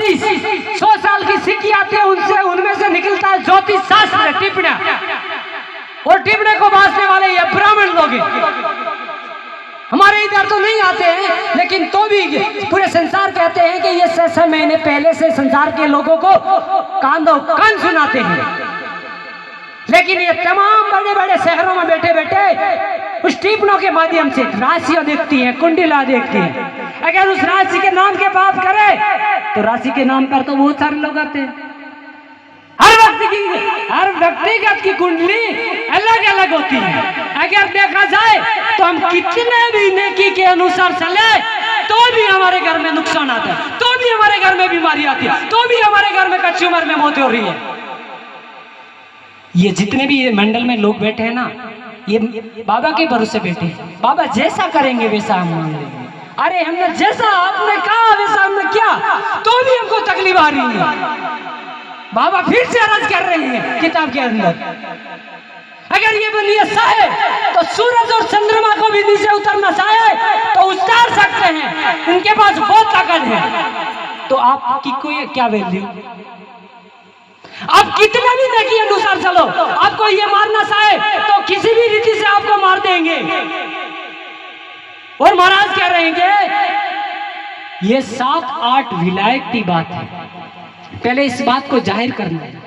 ज्योतिष 100 साल की सिक्की आती है, उनसे उनमें से निकलता है ज्योतिष शास्त्र टिप्पणियां, और टिप्पणी को बांटने वाले ये ब्राह्मण लोग हैं। हमारे इधर तो नहीं आते हैं, लेकिन तो भी पूरे संसार कहते हैं कि ये 6 महीने पहले से संसार के लोगों को कान सुनाते हैं। लेकिन ये तमाम बड़े बड़े शहरों में बैठे बैठे उस टिप्पणों के माध्यम से राशियां देखती हैं, कुंडला देखती हैं। अगर उस राशि के नाम के बात करे तो राशि के नाम पर तो बहुत सारे लोग आते हैं। हर व्यक्तिगत की कुंडली अलग अलग होती है। अगर देखा जाए तो हम कितने भी नेकी के अनुसार चले तो भी हमारे घर में नुकसान आता है, तो भी हमारे घर में बीमारी आती है, तो भी हमारे घर में कच्ची उम्र में मौत हो रही है। ये जितने भी ये मंडल में लोग बैठे हैं ना, ये बाबा के भरोसे बैठे हैं। बाबा जैसा करेंगे वैसा हम मान लेंगे। अरे हमने जैसा आपने कहा वैसा हमने किया, तो भी हमको तकलीफ आ रही है। बाबा फिर से अर्ज कर रहे हैं किताब के अंदर, अगर ये बनिए चाहे तो सूरज और चंद्रमा को भी नीचे उतरना चाहे तो उतार सकते हैं, उनके पास बहुत ताकत है। तो आपकी कोई क्या वैल्यू? आप कितना भी नेकी अनुसार चलो, आपको ये मारना चाहे तो किसी भी रीति से आपको मार देंगे। और महाराज कह रहे हैं कि ये 7-8 विलायत की बात है, पहले इस बात को जाहिर करना है।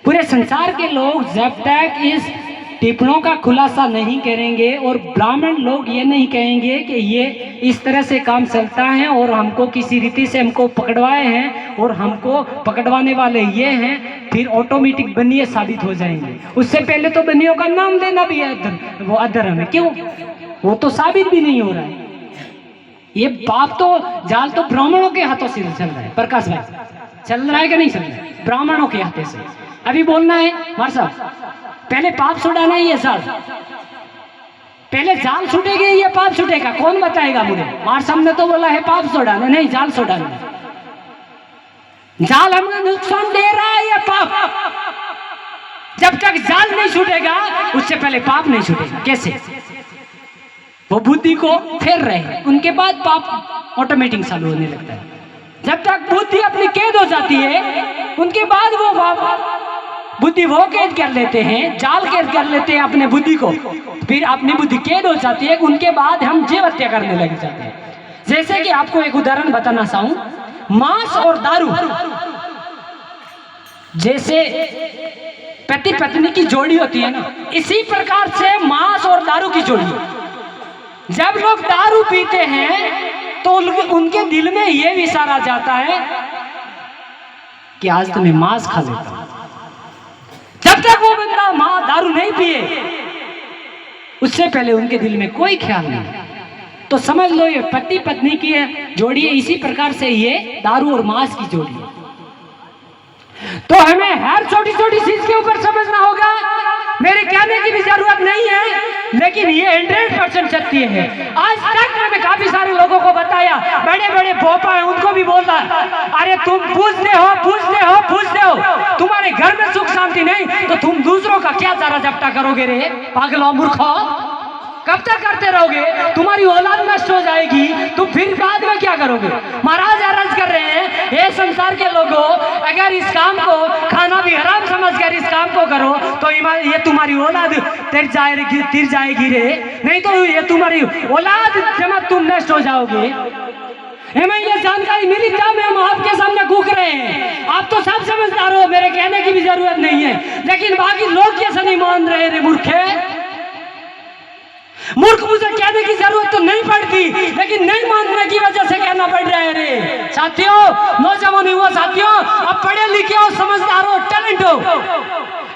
पूरे संसार के लोग जब तक इस टिप्पणों का खुलासा नहीं करेंगे और ब्राह्मण लोग ये नहीं कहेंगे कि ये इस तरह से काम चलता है और हमको किसी रीति से हमको पकड़वाए हैं और हमको पकड़वाने वाले ये हैं, फिर ऑटोमेटिक बनिए साबित हो जाएंगे। उससे पहले तो बनियों का नाम देना भी है वो अधर्म है। क्यों? वो तो साबित भी नहीं हो रहा है। ये पाप तो जाल तो ब्राह्मणों के हाथों से चल रहा है। प्रकाश भाई, चल रहा है कि नहीं चल रहा है? ब्राह्मणों के हाथों से। अभी बोलना है मार साहब, पहले पाप छुड़ाना ही है साहब, पहले जाल छूटेगी ये पाप छूटेगा। कौन बताएगा मुझे? मार साहब ने तो बोला है पाप छुड़ाना, नहीं जाल छुड़ाना। जाल हमें नुकसान दे रहा है ये पाप। जब तक जाल नहीं छूटेगा उससे पहले पाप नहीं छूटेगा। कैसे? वो बुद्धि को फेर रहे हैं, उनके बाद पाप ऑटोमेटिक चालू होने लगता है। जब तक बुद्धि अपनी कैद हो जाती है उनके बाद वो बुद्धि वो कैद कर लेते हैं, जाल कैद कर लेते हैं अपने बुद्धि को, फिर अपनी बुद्धि कैद हो जाती है। उनके बाद हम जीव हत्या करने लग जाते हैं। जैसे कि आपको एक उदाहरण बताना चाहूं, मांस और दारू, जैसे पति पत्नी की जोड़ी होती है ना, इसी प्रकार से मांस और दारू की जोड़ी। जब लोग दारू पीते हैं तो उनके दिल में यह विचार आ जाता है कि आज तुम्हें मांस खा लेता हूं। जब तक वो बंदा दारू नहीं पिए उससे पहले उनके दिल में कोई ख्याल नहीं। तो समझ लो ये पति पत्नी की जोड़ी है, इसी प्रकार से ये दारू और मांस की जोड़ी है। तो हमें हर छोटी छोटी चीज के ऊपर समझना होगा। मेरे कहने की भी जरूरत नहीं है, लेकिन ये 100% सत्य है। आज तक मैंने काफी सारे लोगों को बताया, बड़े बड़े भोपा है उनको भी बोलता, अरे तुम पूछते हो, तुम्हारे घर में सुख शांति नहीं तो तुम दूसरों का क्या चारा जपटा करोगे रे पागलो मूर्खो? कब तक करते रहोगे? तुम्हारी औलाद नष्ट हो जाएगी, तुम फिर बाद में क्या करोगे? महाराज अर्ज कर रहे हैं, ये संसार के लोगों, अगर इस काम को खाना भी हराम समझकर इस काम को करो तो ये तुम्हारी औलाद तिर जाएगी रे, नहीं तो ये तुम्हारी औलाद जब तुम नष्ट हो जाओगे। हमें ये जानकारी मिली तब हम आपके सामने कूक रहे हैं। आप तो सब समझदार हो, मेरे कहने की भी जरूरत नहीं है, लेकिन बाकी लोग कैसे नहीं मान रहे रे मूर्खे? मूर्ख मुझे कहने की जरूरत तो नहीं पड़ती, लेकिन नहीं मानने की वजह से कहना पड़ रहा है रे। साथियों, नौजवान हुआ साथियों, अब पढ़े लिखे हो, समझदार हो, टैलेंट हो,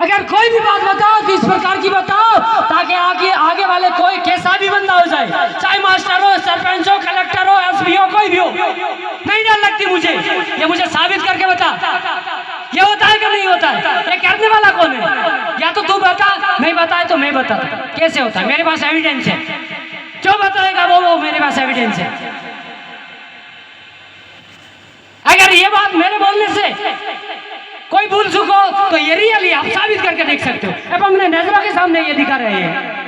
अगर कोई भी बात बताओ तो इस प्रकार की बताओ ताकि आगे वाले कोई कैसा भी बंदा हो जाए, चाहे मास्टर हो, सरपंच हो, कलेक्टर हो, एसपी हो, कोई भी हो, नहीं डर लगती मुझे। ये मुझे साबित करके बता, ये होता है कि नहीं होता है? ये करने वाला कौन है? या तो तू बता, नहीं बताए तो मैं बता। कैसे होता है? मेरे पास एविडेंस है। जो बताएगा वो मेरे पास एविडेंस है। अगर ये बात मेरे बोलने से कोई भूल चुको तो ये रियली आप साबित करके देख सकते हो। अब हमने नजरों के सामने ये दिखा रहे हैं।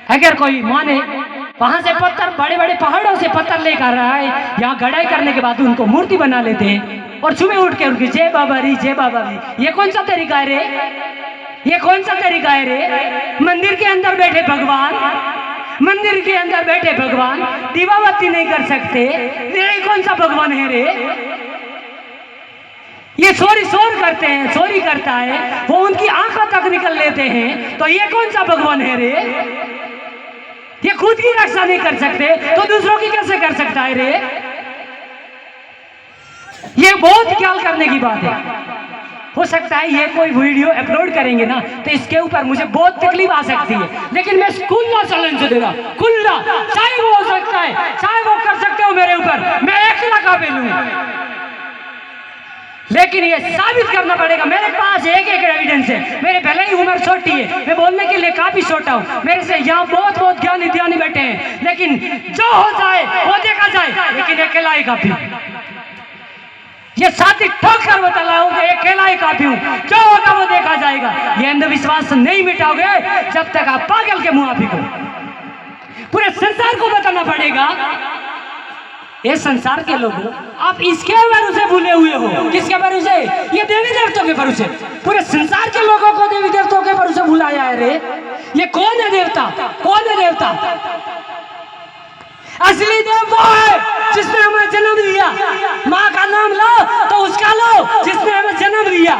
अगर कोई माने वहां से पत्थर, बड़े बड़े पहाड़ों से पत्थर लेकर आए, यहाँ गढ़ाई करने के बाद उनको मूर्ति बना लेते हैं और सुबह उठ के उनकी जय बाबा री, जय बाबा री। ये कौन सा तरीका है रे? ये कौन सा तरीका है रे? मंदिर के अंदर बैठे भगवान, मंदिर के अंदर बैठे भगवान दीवाबत्ती नहीं कर सकते, ये कौन सा भगवान है रे? ये शोर करते हैं, चोरी करता है, वो उनकी आंखों तक निकल लेते हैं, तो ये कौन सा भगवान है रे? ये खुद की रक्षा नहीं कर सकते तो दूसरों की कैसे कर सकता है रे? ये बहुत ख्याल करने की बात है। हो सकता है ये कोई वीडियो अपलोड करेंगे ना तो इसके ऊपर मुझे बहुत तकलीफ आ सकती है, लेकिन मैं खुला चैलेंज दे रहा, खुला, चाहे वो हो सकता है, चाहे वो कर सकते हो मेरे ऊपर, मैं अकेला काबिल हूं, लेकिन ये साबित करना पड़ेगा। मेरे पास एक एविडेंस है। मेरे भले ही उम्र छोटी है, मैं बोलने के लिए काफी छोटा हूँ, मेरे से यहाँ बहुत ज्ञानी बैठे हैं, लेकिन जो हो जाए वो देखा जाए, लेकिन अकेला ही काफी। ये साथी ठोक कर बताऊं कि अकेला ही काफी हूं, जो होगा वो देखा जाएगा। ये अंधविश्वास नहीं मिटाओगे जब तक आप पागल के मुआफिक हो। पूरे संसार को बताना पड़ेगा, ये संसार के लोगों, आप इसके भरोसे भूले हुए हो। किसके भरोसे? ये देवी देवताओं के भरोसे। पूरे संसार के लोगों को देवी देवताओं के भरोसे भुलाया है रे। ये कौन है देवता? कौन है देवता? असली देव वो है जिसने हमें जन्म दिया। माँ का नाम लो तो उसका लो जिसने हमें जन्म दिया।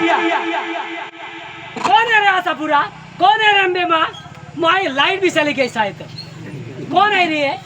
कौन है रे आशापुरा? कौन है रे अम्बे माँ? माँ लाइट भी चली गई शायद। कौन है रे?